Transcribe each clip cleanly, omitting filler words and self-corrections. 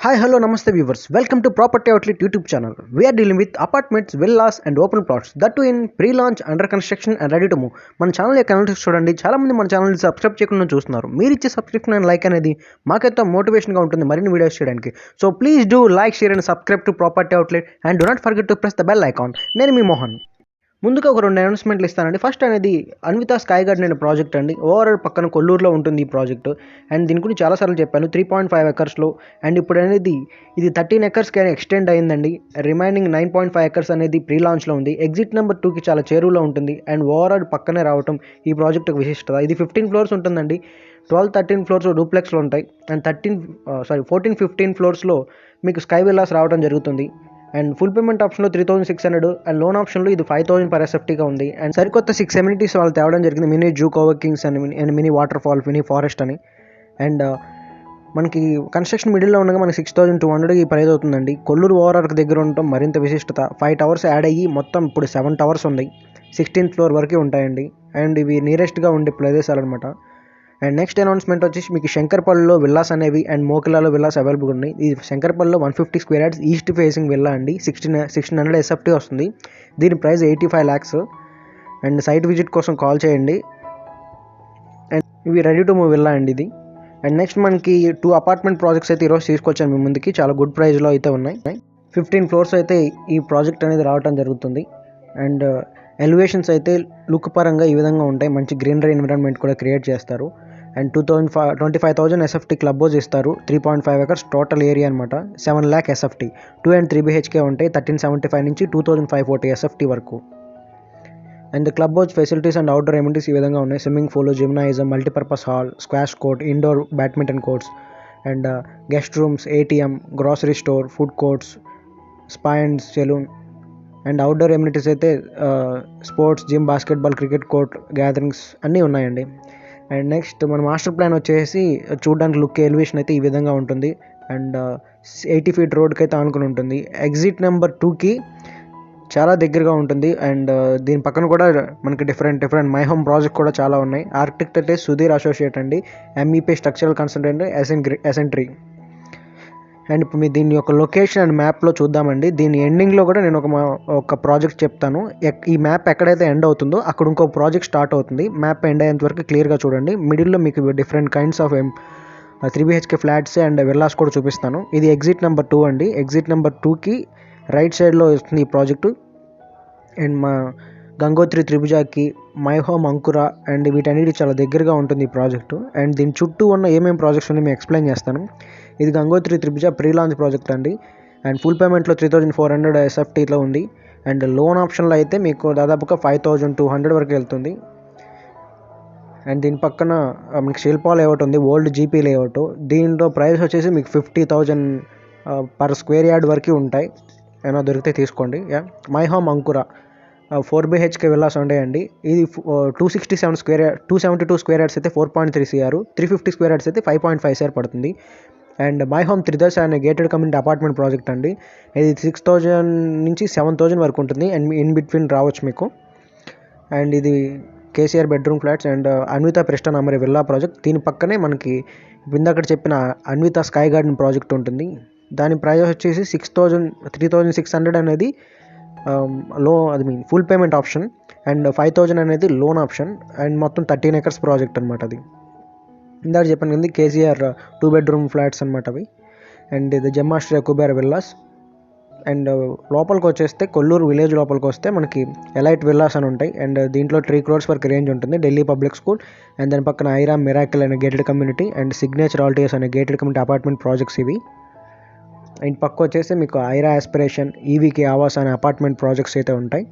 Hi, hello, namaste viewers. Welcome to Property Outlet YouTube channel. We are dealing with apartments, villas and open plots. That too in pre-launch, under construction and ready to move. మన channel యొక్క analytics చూడండి. చాలా మంది మన ఛానల్ని subscribe చేయకుండా చూస్తున్నారు. మీరు ఇచ్చే సబ్స్క్రిప్షన్ అండ్ లైక్ అనేది మాకెంతో మోటివేషన్గా ఉంటుంది మరిన్ని వీడియోస్ చేయడానికి. So please do like, share and subscribe to property outlet and do not forget to press the bell icon. నేను మీ మోహన్. ముందుగా ఒక 2 అనౌన్స్మెంట్లు ఇస్తానండి. ఫస్ట్ అనేది అన్వితా స్కై గార్డెన్ అనే ప్రాజెక్ట్ అండి. ఓవరాల్ పక్కన కొల్లూరులో ఉంటుంది ఈ ప్రాజెక్టు. అండ్ దీని గురించి చాలాసార్లు చెప్పాను. 3.5 ఎకర్స్లో అండ్ ఇప్పుడు అనేది ఇది 13 ఎకర్స్కి ఎక్స్టెండ్ అయిందండి. రిమైనింగ్ 9.5 ఎకర్స్ అనేది ప్రీ లాంచ్లో ఉంది. ఎగ్జిట్ నెంబర్ 2కి చాలా చేరువలో ఉంటుంది. అండ్ ఓవరాల్ పక్కనే రావటం ఈ ప్రాజెక్టుకు విశిష్టత. ఇది 15 ఫ్లోర్స్ ఉంటుందండి. 12-13 ఫ్లోర్స్ డూప్లెక్స్లో ఉంటాయి. అండ్ 14-15 ఫ్లోర్స్లో మీకు స్కై విల్లాస్ రావడం జరుగుతుంది. అండ్ ఫుల్ పేమెంట్ ఆప్షన్లో 3,600 అండ్ లోన్ ఆప్షన్లో ఇది 5,000 పర్ ఎస్ఎఫ్టీగా ఉంది. అండ్ సరికొత్త 6 ఎమ్యూనిటీస్ వాళ్ళు తేవడం జరిగింది. Mini zoo coworkings and mini waterfall, mini forest అని. అండ్ మనకి కన్స్ట్రక్షన్ మిడిల్లో ఉండగా మనకి 6,200 ఈ ప్రైజ్ అవుతుందండి. కొల్లూరు ఓవరాల్కి దగ్గర ఉండటం మరింత విశిష్టత. 5 టవర్స్ యాడ్ అయ్యి మొత్తం ఇప్పుడు 7 టవర్స్ ఉన్నాయి. 16th ఫ్లోర్ వరకు ఉంటాయండి. అండ్ ఇవి నియరెస్ట్గా ఉండే ప్రదేశాలు అనమాట. అండ్ నెక్స్ట్ అనౌన్స్మెంట్ వచ్చేసి మీకు శంకర్పల్లిలో విల్లాస్ అనేవి అండ్ మోకిలాలో విల్లాస్ అవైలబుల్ ఉన్నాయి. ఈ శంకర్పల్లిలో 150 square yards east facing villa అండి. 1600 ఎస్ఎఫ్టీ వస్తుంది. దీని price 85 lakhs. And site visit కోసం కాల్ చేయండి. అండ్ ఇవి రెడీ టు మూవ్ విల్లా అండి ఇది. అండ్ నెక్స్ట్ మనకి 2 అపార్ట్మెంట్ ప్రాజెక్ట్స్ అయితే ఈరోజు తీసుకొచ్చాను మీ ముందుకి. చాలా గుడ్ ప్రైస్లో అయితే ఉన్నాయి. 15 ఫ్లోర్స్ అయితే ఈ ప్రాజెక్ట్ అనేది రావడం జరుగుతుంది. అండ్ ఎలివేషన్స్ అయితే లుక్ పరంగా ఈ విధంగా ఉంటాయి. మంచి గ్రీనరీ ఎన్విరాన్మెంట్ కూడా క్రియేట్ చేస్తారు. అండ్ 25,000 ఎస్ఎఫ్టీ క్లబ్ హౌస్ ఇస్తారు. 3.5 ఎకర్స్ టోటల్ ఏరియా అనమాట. 7 lakh ఎస్ఎఫ్టీ. 2 and 3 BHK ఉంటాయి. 1,375 నుంచి 2,540 ఎస్ఎఫ్టీ వరకు. And club house facilities and outdoor amenities ఈ విధంగా ఉన్నాయి. Swimming pool, gymnasium, multipurpose hall, squash court, indoor badminton courts and guest rooms, ATM, grocery store, food courts, spa and salon. And outdoor amenities అయితే sports, gym, basketball, cricket court, gatherings అన్నీ ఉన్నాయండి. And next మన master plan వచ్చేసి చూడడానికి look elevation అయితే ఈ విధంగా ఉంటుంది. అండ్ 80 feet రోడ్కి అయితే ఆనుకుని ఉంటుంది. ఎగ్జిట్ నెంబర్ 2కి చాలా దగ్గరగా ఉంటుంది. అండ్ దీని పక్కన కూడా మనకి డిఫరెంట్ మై హోమ్ ప్రాజెక్ట్ కూడా చాలా ఉన్నాయి. ఆర్కిటెక్ట్ అయితే సుధీర్ అసోసియేట్ అండి. MEP స్ట్రక్చరల్ కన్సల్టెంట్, ఎసెంట్రీ. అండ్ ఇప్పుడు మీ దీని యొక్క లొకేషన్ అండ్ మ్యాప్లో చూద్దామండి. దీని ఎండింగ్లో కూడా నేను ఒక ప్రాజెక్ట్ చెప్తాను. ఈ మ్యాప్ ఎక్కడైతే ఎండ్ అవుతుందో అక్కడ ఇంకో ప్రాజెక్ట్ స్టార్ట్ అవుతుంది. మ్యాప్ ఎండ్ అయ్యేంత వరకు క్లియర్గా చూడండి. మిడిల్లో మీకు different kinds of 3 BHK flats and villas కూడా చూపిస్తాను. ఇది ఎగ్జిట్ నెంబర్ 2 అండి. ఎగ్జిట్ నెంబర్ 2కి రైట్ సైడ్లో వస్తుంది ఈ ప్రాజెక్టు. అండ్ మా గంగోత్రి త్రిభుజాకి, మై హోమ్ అంకుర అండ్ వీటన్నిటి చాలా దగ్గరగా ఉంటుంది ఈ ప్రాజెక్టు. అండ్ దీని చుట్టూ ఉన్న ఏమేమి ప్రాజెక్ట్స్ ఉన్నాయో మీకు ఎక్స్ప్లెయిన్ చేస్తాను. ఇది గంగోత్రి త్రిభుజ ప్రీ లాంచ్ ప్రాజెక్ట్ అండి. అండ్ ఫుల్ పేమెంట్లో 3,400 ఎస్ఎఫ్టీలో ఉంది. అండ్ లోన్ ఆప్షన్లో అయితే మీకు దాదాపుగా 5,200 వరకు వెళ్తుంది. అండ్ దీని పక్కన మీకు శిల్పా లేఅవుట్ ఉంది, ఓల్డ్ జీపీ లేఅవుట్. దీంట్లో ప్రైస్ వచ్చేసి మీకు 50,000 పర్ స్క్వేర్ యార్డ్ వరకు ఉంటాయి. ఏమైనా దొరికితే తీసుకోండి. మై హోమ్ అంకుర 4 BHK విల్లాస్ ఉంటాయండి. ఇది 272 స్క్వేర్ యార్డ్స్ అయితే 4.3 CR, 350 స్క్వేర్ యార్డ్స్ అయితే 5.5 CR పడుతుంది. అండ్ మై హోమ్ త్రిదశ అనే గేటెడ్ కమ్యూనిటీ అపార్ట్మెంట్ ప్రాజెక్ట్ అండి. ఇది 6,000 నుంచి 7,000 వరకు ఉంటుంది. అండ్ ఇన్ బిట్వీన్ రావచ్చు మీకు. అండ్ ఇది KCR bedroom flats and Anvita Preston అమరే విల్లా ప్రాజెక్ట్. దీని పక్కనే మనకి ఇందాక చెప్పిన అన్విత స్కై గార్డెన్ ప్రాజెక్ట్ ఉంటుంది. దాని ప్రైస్ వచ్చేసి 3,600 అనేది ఫుల్ పేమెంట్ ఆప్షన్ అండ్ 5,000 అనేది లోన్ ఆప్షన్. అండ్ మొత్తం 13 ఎకర్స్ ప్రాజెక్ట్ అనమాట అది. ఇందాక చెప్పాను కదా KCR 2 bedroom ఫ్లాట్స్ అనమాట అవి. అండ్ ఇది జమ్మాశ్రయ కుబేర విల్లాస్. అండ్ లోపలికి వచ్చేస్తే కొల్లూరు విలేజ్ లోపలికి వస్తే మనకి ఎలైట్ విల్లాస్ అని ఉంటాయి. అండ్ దీంట్లో 3 crores వరకు రేంజ్ ఉంటుంది. ఢిల్లీ పబ్లిక్ స్కూల్ అండ్ దాని పక్కన ఐరా మిరాకిల్ అనే గేటెడ్ కమ్యూనిటీ అండ్ సిగ్నేచర్ ఆల్టియస్ అనే గేటెడ్ కమ్యూనిటీ అపార్ట్మెంట్ ప్రాజెక్ట్స్ ఇవి. అండ్ పక్క వచ్చేసి మీకు ఐరా ఆస్పిరేషన్, EVK ఆవాస్ అనే అపార్ట్మెంట్ ప్రాజెక్ట్స్ అయితే ఉంటాయి.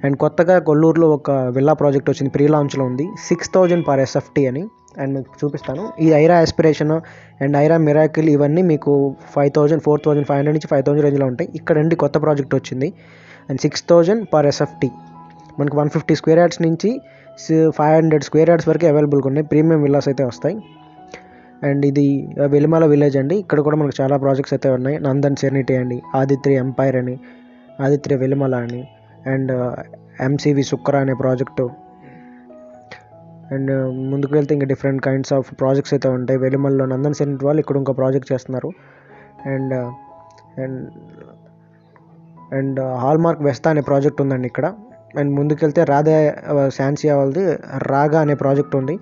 అండ్ కొత్తగా కొల్లూరులో ఒక విల్లా ప్రాజెక్ట్ వచ్చింది, ప్రీ లాంచ్లో ఉంది, 6,000 పర్ ఎస్ఎఫ్టీ అని. అండ్ మీకు చూపిస్తాను. ఈ Aira aspiration and Aira miracle ఇవన్నీ మీకు 5,000, 4,500 నుంచి 5,000 రేంజ్లో ఉంటాయి. ఇక్కడ నుండి కొత్త ప్రాజెక్ట్ వచ్చింది. And 6,000 per SFT. మనకి 150 స్క్వేర్ యార్డ్స్ నుంచి 500 స్క్వేర్ యార్డ్స్ వరకు అవైలబుల్గా ఉన్నాయి. ప్రీమియం విల్లాస్ అయితే వస్తాయి. అండ్ ఇది వెలిమల విలేజ్ అండి. ఇక్కడ కూడా మనకు చాలా ప్రాజెక్ట్స్ అయితే ఉన్నాయి. నందన్ సెర్నిటీ అండి, ఆదిత్రి ఎంపైర్ అని, ఆదిత్రి వెలిమల అని అండ్ MCV సుక్కర అనే ప్రాజెక్టు. అండ్ ముందుకు వెళ్తే ఇంకా డిఫరెంట్ కైండ్స్ ఆఫ్ ప్రాజెక్ట్స్ అయితే ఉంటాయి. వెలిమల్లో నందన్ సెర్నిటీ వాళ్ళు ఇక్కడ ఇంకో ప్రాజెక్ట్ చేస్తున్నారు. అండ్ అండ్ అండ్ హాల్మార్క్ వెస్తా అనే ప్రాజెక్ట్ ఉందండి ఇక్కడ. అండ్ ముందుకెళ్తే రాధా శాన్సియా వాళ్ళది రాగా అనే ప్రాజెక్ట్ ఉంది.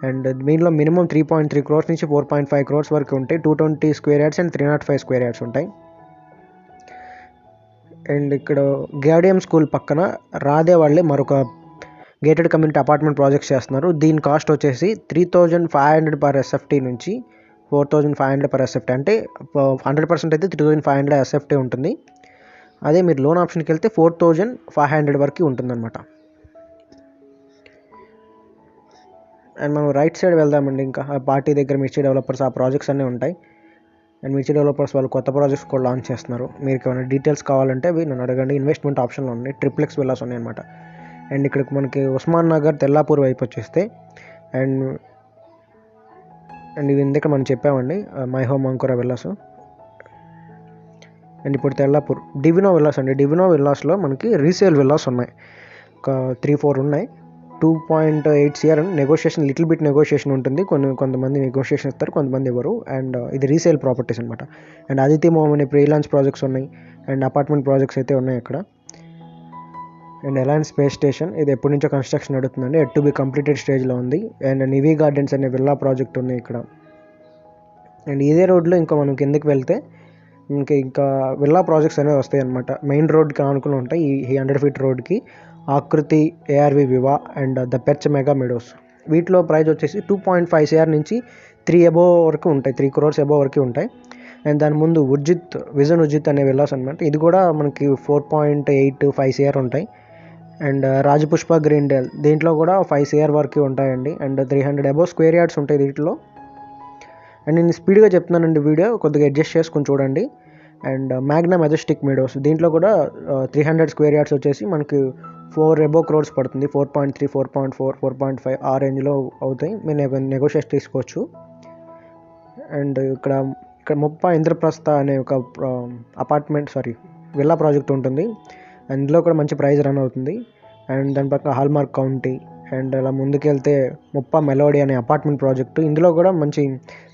అండ్ దీనిలో మినిమం 3.3 crores నుంచి 4.5 crores వరకు ఉంటాయి. 220 square yards and 305 square yards ఉంటాయి. అండ్ ఇక్కడ గాడియం స్కూల్ పక్కన రాధే వాళ్ళే మరొక గేటెడ్ కమ్యూనిటీ అపార్ట్మెంట్ ప్రాజెక్ట్స్ చేస్తున్నారు. దీని కాస్ట్ వచ్చేసి 3,500 per SFT నుంచి 4,500 per SFT, అంటే 100% అయితే 3,500 SFT ఉంటుంది. అదే మీరు లోన్ ఆప్షన్కి వెళ్తే 4,500 వరకు ఉంటుందన్నమాట. అండ్ మనం రైట్ సైడ్ వెళ్దామండి. ఇంకా ఆ పార్టీ దగ్గర మిర్చి డెవలపర్స్ ఆ ప్రాజెక్ట్స్ అన్నీ ఉంటాయి. అండ్ మిర్చి డెవలపర్స్ వాళ్ళు కొత్త ప్రాజెక్ట్స్ కూడా లాంచ్ చేస్తున్నారు. మీకు ఏమైనా డీటెయిల్స్ కావాలంటే అవి నన్ను అడగండి. ఇన్వెస్ట్మెంట్ ఆప్షన్లో ఉన్నాయి, ట్రిప్లెక్స్ విల్లాస్ ఉన్నాయి అనమాట. అండ్ ఇక్కడ మనకి ఉస్మాన్ నగర్ తెల్లాపూర్ వైపు వచ్చేస్తే అండ్ ఇది ఇందాక మనం చెప్పామండి my home Ankura villas. And ఇప్పుడు తెల్లాపూర్ డివినో విల్లాస్ అండి. డివినో విల్లాస్లో మనకి రీసేల్ విల్లాస్ ఉన్నాయి, ఒక 3-4 ఉన్నాయి. 2.8 CR negotiation, little bit negotiation ఉంటుంది. కొంతమంది నెగోషియేషన్ ఇస్తారు, కొంతమంది ఇవ్వరు. అండ్ ఇది రీసేల్ ప్రాపర్టీస్ అనమాట. అండ్ ఆదిత్య మోమ్ అనే ప్రీ లాంచ్ ప్రాజెక్ట్స్ ఉన్నాయి. అండ్ అపార్ట్మెంట్ ప్రాజెక్ట్స్ అయితే ఉన్నాయి ఇక్కడ. అండ్ అలయన్స్ స్పేస్ స్టేషన్ ఇది ఎప్పటి నుంచో కన్స్ట్రక్షన్ నడుతుందండి, ఎట్ టు బి కంప్లీటెడ్ స్టేజ్లో ఉంది. అండ్ నివీ గార్డెన్స్ అనే విల్లా ప్రాజెక్ట్ ఉంది ఇక్కడ. అండ్ ఇదే రోడ్లో ఇంకా మనం కిందకి వెళ్తే ఇంకా విల్లా ప్రాజెక్ట్స్ అనేవి వస్తాయి అనమాట. మెయిన్ రోడ్కి ఆనుకుని ఉంటాయి. ఈ 100 feet రోడ్కి Aakriti, ARV Viva and the Perch mega meadows. వీటిలో ప్రైస్ వచ్చేసి 2.5 CR నుంచి 3 above వరకు ఉంటాయి, 3 crores above వరకు ఉంటాయి. అండ్ దాని ముందు విజన్ ఉజ్జిత్ అనే విల్లాస్ అనమాట. ఇది కూడా మనకి 4.85 CR ఉంటాయి. అండ్ రాజపుష్ప గ్రీన్డేల్ దీంట్లో కూడా 5 CR వరకు ఉంటాయండి. అండ్ 300 above square yards ఉంటాయి దీంట్లో. అండ్ నేను స్పీడ్గా చెప్తున్నానండి, వీడియో కొద్దిగా అడ్జస్ట్ చేసుకుని చూడండి. అండ్ మ్యాగ్నా మెజెస్టిక్ మెడోస్ దీంట్లో కూడా 300 square yards వచ్చేసి మనకి 4 above crores పడుతుంది. 4.3, 4.4, 4.5 ఆ రేంజ్లో అవుతాయి. మీరు నెగోషియేట్ తీసుకోవచ్చు. అండ్ ఇక్కడ ముప్ప ఇంద్రప్రస్థ అనే ఒక విల్లా ప్రాజెక్ట్ ఉంటుంది. అందులో కూడా మంచి ప్రైస్ రన్ అవుతుంది. అండ్ దాని పక్కన హాల్మార్క్ కౌంటీ. అండ్ అలా ముందుకెళ్తే ముప్ప మెలోడీ అనే అపార్ట్మెంట్ ప్రాజెక్టు, ఇందులో కూడా మంచి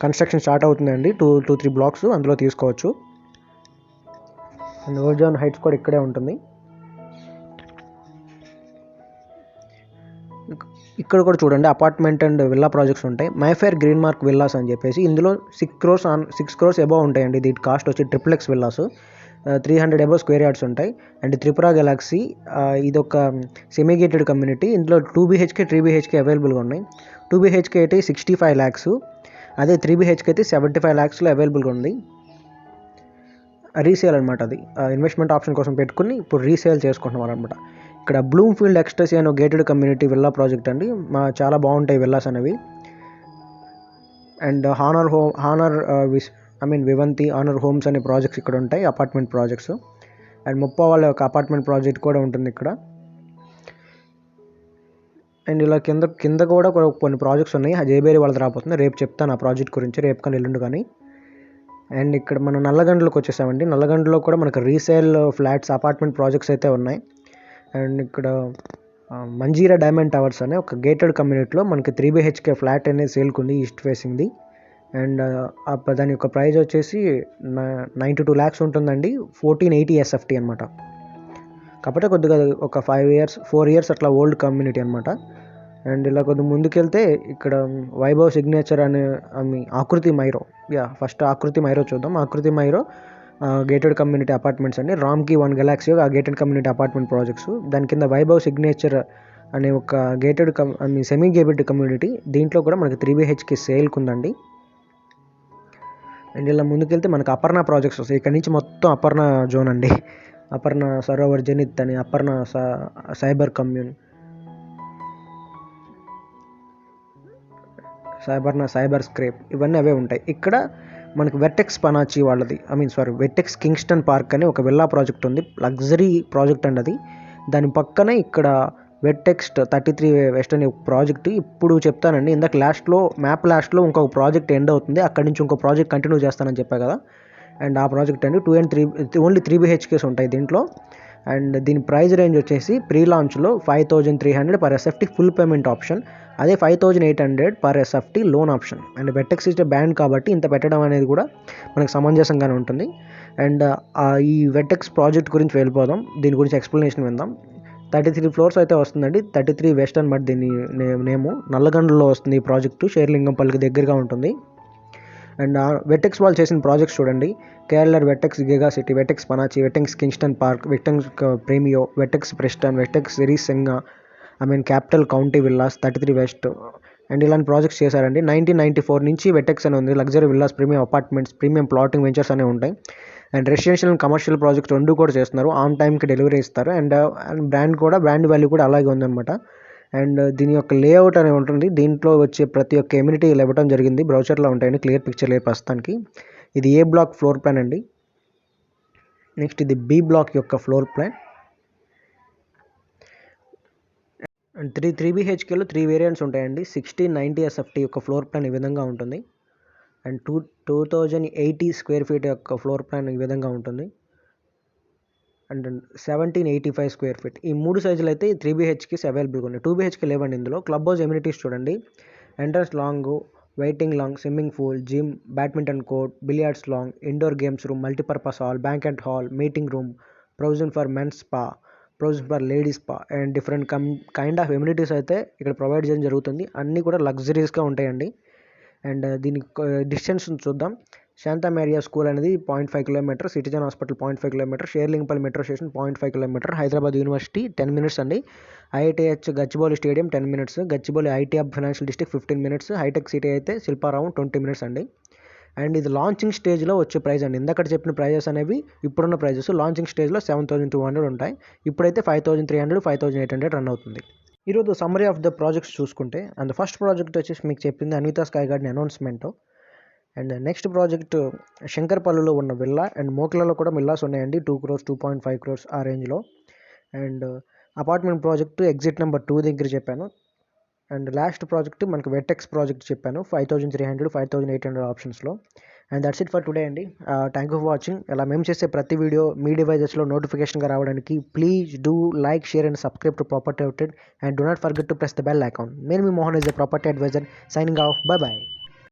కన్స్ట్రక్షన్ స్టార్ట్ అవుతుందండి. 2-3 blocks అందులో తీసుకోవచ్చు. అండ్ ఓజోన్ హైట్స్ కూడా ఇక్కడే ఉంటుంది. ఇక్కడ కూడా చూడండి అపార్ట్మెంట్ అండ్ విల్లా ప్రాజెక్ట్స్ ఉంటాయి. మైఫేర్ గ్రీన్ మార్క్ విల్లాస్ అని చెప్పేసి ఇందులో 6 crores above ఉంటాయండి. దీని కాస్ట్ వచ్చి triplex villas, 300 above square yards ఉంటాయి. అండ్ త్రిపుర గెలాక్సీ ఇది ఒక సెమీ గేటెడ్ కమ్యూనిటీ. ఇందులో 2 BHK 3 BHK అవైలబుల్గా ఉన్నాయి. 2 BHK అయితే 65 lakhs, అదే 3 BHK అయితే 75 lakhsలో అవైలబుల్గా ఉంది. రీసేల్ అనమాట. అది ఇన్వెస్ట్మెంట్ ఆప్షన్ కోసం పెట్టుకుని ఇప్పుడు రీసేల్ చేసుకుంటున్నారు అనమాట. ఇక్కడ బ్లూమ్ఫీల్డ్ ఎక్స్టసీ అనే గేటెడ్ కమ్యూనిటీ విల్లా ప్రాజెక్ట్ అండి. చాలా బాగుంటాయి విల్లాస్ అనేవి. అండ్ వివంతి ఆనర్ హోమ్స్ అనే ప్రాజెక్ట్స్ ఇక్కడ ఉంటాయి, అపార్ట్మెంట్ ప్రాజెక్ట్స్. అండ్ ముప్ప వాళ్ళ ఒక అపార్ట్మెంట్ ప్రాజెక్ట్ కూడా ఉంటుంది ఇక్కడ. అండ్ ఇలా కింద కూడా కొన్ని ప్రాజెక్ట్స్ ఉన్నాయి. జేబేరి వాళ్ళది రాబోతుంది, రేపు చెప్తాను ఆ ప్రాజెక్ట్ గురించి, రేపు కానీ ఎల్లుండి కానీ. అండ్ ఇక్కడ మనం నల్లగండ్లకు వచ్చేసామండి. నల్లగండ్లో కూడా మనకు రీసేల్ ఫ్లాట్స్ అపార్ట్మెంట్ ప్రాజెక్ట్స్ అయితే ఉన్నాయి. అండ్ ఇక్కడ మంజీరా డైమండ్ టవర్స్ అనే ఒక గేటెడ్ కమ్యూనిటీలో మనకి 3 BHK ఫ్లాట్ అనేది సేల్కుంది, ఈస్ట్ ఫేసింగ్ది. అండ్ దాని యొక్క ప్రైస్ వచ్చేసి 92 lakhs ఉంటుందండి. 1480 SFT అనమాట. కాకపోతే కొద్దిగా ఒక 4 years అట్లా ఓల్డ్ కమ్యూనిటీ అనమాట. అండ్ ఇలా కొద్దిగా ముందుకెళ్తే ఇక్కడ వైభవ్ సిగ్నేచర్ అనే ఆకృతి మైరో, ఫస్ట్ ఆకృతి మైరో చూద్దాం. ఆకృతి మైరో గేటెడ్ కమ్యూనిటీ అపార్ట్మెంట్స్ అండి. రామ్కి 1 Galaxy ఆ గేటెడ్ కమ్యూనిటీ అపార్ట్మెంట్ ప్రాజెక్ట్స్. దాని కింద వైభవ్ సిగ్నేచర్ అనే ఒక గేటెడ్ సెమీ గేటెడ్ కమ్యూనిటీ, దీంట్లో కూడా మనకి 3 BHK సేల్కి ఉందండి. అండ్ ఇలా ముందుకెళ్తే మనకు అపర్ణ ప్రాజెక్ట్స్ వస్తాయి. ఇక్కడ నుంచి మొత్తం అపర్ణ జోన్ అండి. అపర్ణ సరోవర్, జనిత్ అని, Aparna Cyber Commune, Cyber Scape, ఇవన్నీ అవే ఉంటాయి. ఇక్కడ మనకు వెట్టెక్స్ పనాచి వాళ్ళది వెట్టెక్స్ కింగ్స్టన్ పార్క్ అని ఒక విల్లా ప్రాజెక్ట్ ఉంది. లగ్జరీ ప్రాజెక్ట్ అండి అది. దాని పక్కనే ఇక్కడ వెట్టెక్స్ 33 వెస్ట్ అనే ప్రాజెక్ట్ ఇప్పుడు చెప్తానండి. ఇందాక మ్యాప్ లాస్ట్లో ఇంకొక ప్రాజెక్ట్ ఎండ్ అవుతుంది, అక్కడి నుంచి ఇంకో ప్రాజెక్ట్ కంటిన్యూ చేస్తానని చెప్పా కదా. అండ్ ఆ ప్రాజెక్ట్ అండి 2 and 3 ఓన్లీ 3 BHKs ఉంటాయి దీంట్లో. అండ్ దీని ప్రైస్ రేంజ్ వచ్చేసి ప్రీ లాంచ్లో 5300 per SFT full payment option, అదే 5800 per SFT loan option. And Vertex is brand కాబట్టి ఇంత పెట్టడం అనేది కూడా మనకు సమంజసంగానే ఉంటుంది. అండ్ ఈ వెట్టెక్స్ ప్రాజెక్ట్ గురించి వెళ్ళిపోదాం, దీని గురించి ఎక్స్ప్లెనేషన్ విందాం. 33 ఫ్లోర్స్ అయితే వస్తుందండి. 33 వెస్ట్ అనమాట దీని నేము. నల్లగండలో వస్తుంది ఈ ప్రాజెక్టు, షేర్లింగంపల్లికి దగ్గరగా ఉంటుంది. అండ్ వెట్టెక్స్ వాళ్ళు చేసిన ప్రాజెక్ట్స్ చూడండి: KLR Vertex giga city, Vertex Panache, Vertex Kingston Park, Vertex Premio, Vertex Preston, Vertex సిరీసెంగా, capital county villas 33 west. And ఇలాంటి ప్రాజెక్ట్స్ చేశారండి. 1994 నుంచి వెట్టెక్స్ అని ఉంది. Luxury villas, premium apartments, premium plotting ventures అనేవి ఉంటాయి. And residential and commercial projects రెండు కూడా చేస్తున్నారు. ఆన్ టైంకి డెలివరీ ఇస్తారు. అండ్ బ్రాండ్ వాల్యూ కూడా అలాగే ఉందన్నమాట. అండ్ దీని యొక్క లేఅవుట్ అనేది ఉంటుంది. దీంట్లో వచ్చే ప్రతి ఒక్క ఎమ్యూనిటీ ఇవ్వడం జరిగింది. బ్రౌచర్లో ఉంటాయండి, క్లియర్ పిక్చర్ లేదు ప్రస్తుతానికి. ఇది ఏ బ్లాక్ ఫ్లోర్ ప్లాన్ అండి. నెక్స్ట్ ఇది బి బ్లాక్ యొక్క ఫ్లోర్ ప్లాన్. అండ్ 3 BHKలో 3 వేరియంట్స్ ఉంటాయండి. 1690 ఎస్ఎఫ్టీ యొక్క ఫ్లోర్ ప్లాన్ ఈ విధంగా ఉంటుంది. అండ్ 2080 స్క్వేర్ ఫీట్ యొక్క ఫ్లోర్ ప్లాన్ ఈ విధంగా ఉంటుంది. And 1785 square feet. ఈ 3 సైజులు అయితే 3 BHKస్ అవైలబుల్గా ఉన్నాయి. 2 BHK లేవండి ఇందులో. క్లబ్ హౌస్ ఎమ్యూనిటీస్ చూడండి: entrance lounge, waiting lounge, swimming pool, gym, badminton court, billiards lounge, indoor games room, multipurpose hall, banquet hall, meeting room, provision for men's spa, provision for ladies spa. And different kind of amenities అయితే ఇక్కడ provide చేయడం జరుగుతుంది. అన్నీ కూడా లగ్జరీస్గా ఉంటాయండి. And దీని distance చూద్దాం. Shanta Maria school అనేది 0.5 kilometer, citizen hospital 0.5 kilometer, Serilingampally metro station 0.5 kilometer, Hyderabad university 10 minutes అండి, IITH Gachibowli stadium 10 minutes, Gachibowli IT hub financial district 15 minutes, Hitech city అయితే శిల్పారావం 20 మినిట్స్ అండి. అండ్ ఇది లాంచింగ్ స్టేజ్లో వచ్చే ప్రైస్ అండి. ఇందాక చెప్పిన ప్రైజెస్ అనేవి ఇప్పుడున్న ప్రైజెస్. లాంచింగ్ స్టేజ్లో 7200 ఉంటాయి. ఇప్పుడైతే 5300, 5800 రన్ అవుతుంది. ఈరోజు సమ్మరీ ఆఫ్ ద ప్రాజెక్ట్స్ చూసుకుంటే, అండ్ ఫస్ట్ ప్రాజెక్ట్ వచ్చేసి మీకు చెప్పింది Anvita sky garden announcement. And next project శంకర్పల్లిలో ఉన్న విల్లా. అండ్ మోక్లలో కూడా విల్లాస్ ఉన్నాయండి, 2 crores, 2.5 crores ఆ రేంజ్లో. And apartment project exit number 2 దగ్గర చెప్పాను. అండ్ లాస్ట్ ప్రాజెక్ట్ మనకు వెట్టెక్స్ ప్రాజెక్ట్ చెప్పాను, 5300, 5800 ఆప్షన్స్లో. And that's it for today అండి. Thank you for watching. ఇలా మేము చేసే ప్రతి వీడియో మీ డివైజెస్లో నోటిఫికేషన్గా రావడానికి please do like, share and subscribe to property outlet. And do not forget to press the bell icon. నేను మీ Mohan is the property advisor, signing off. Bye bye.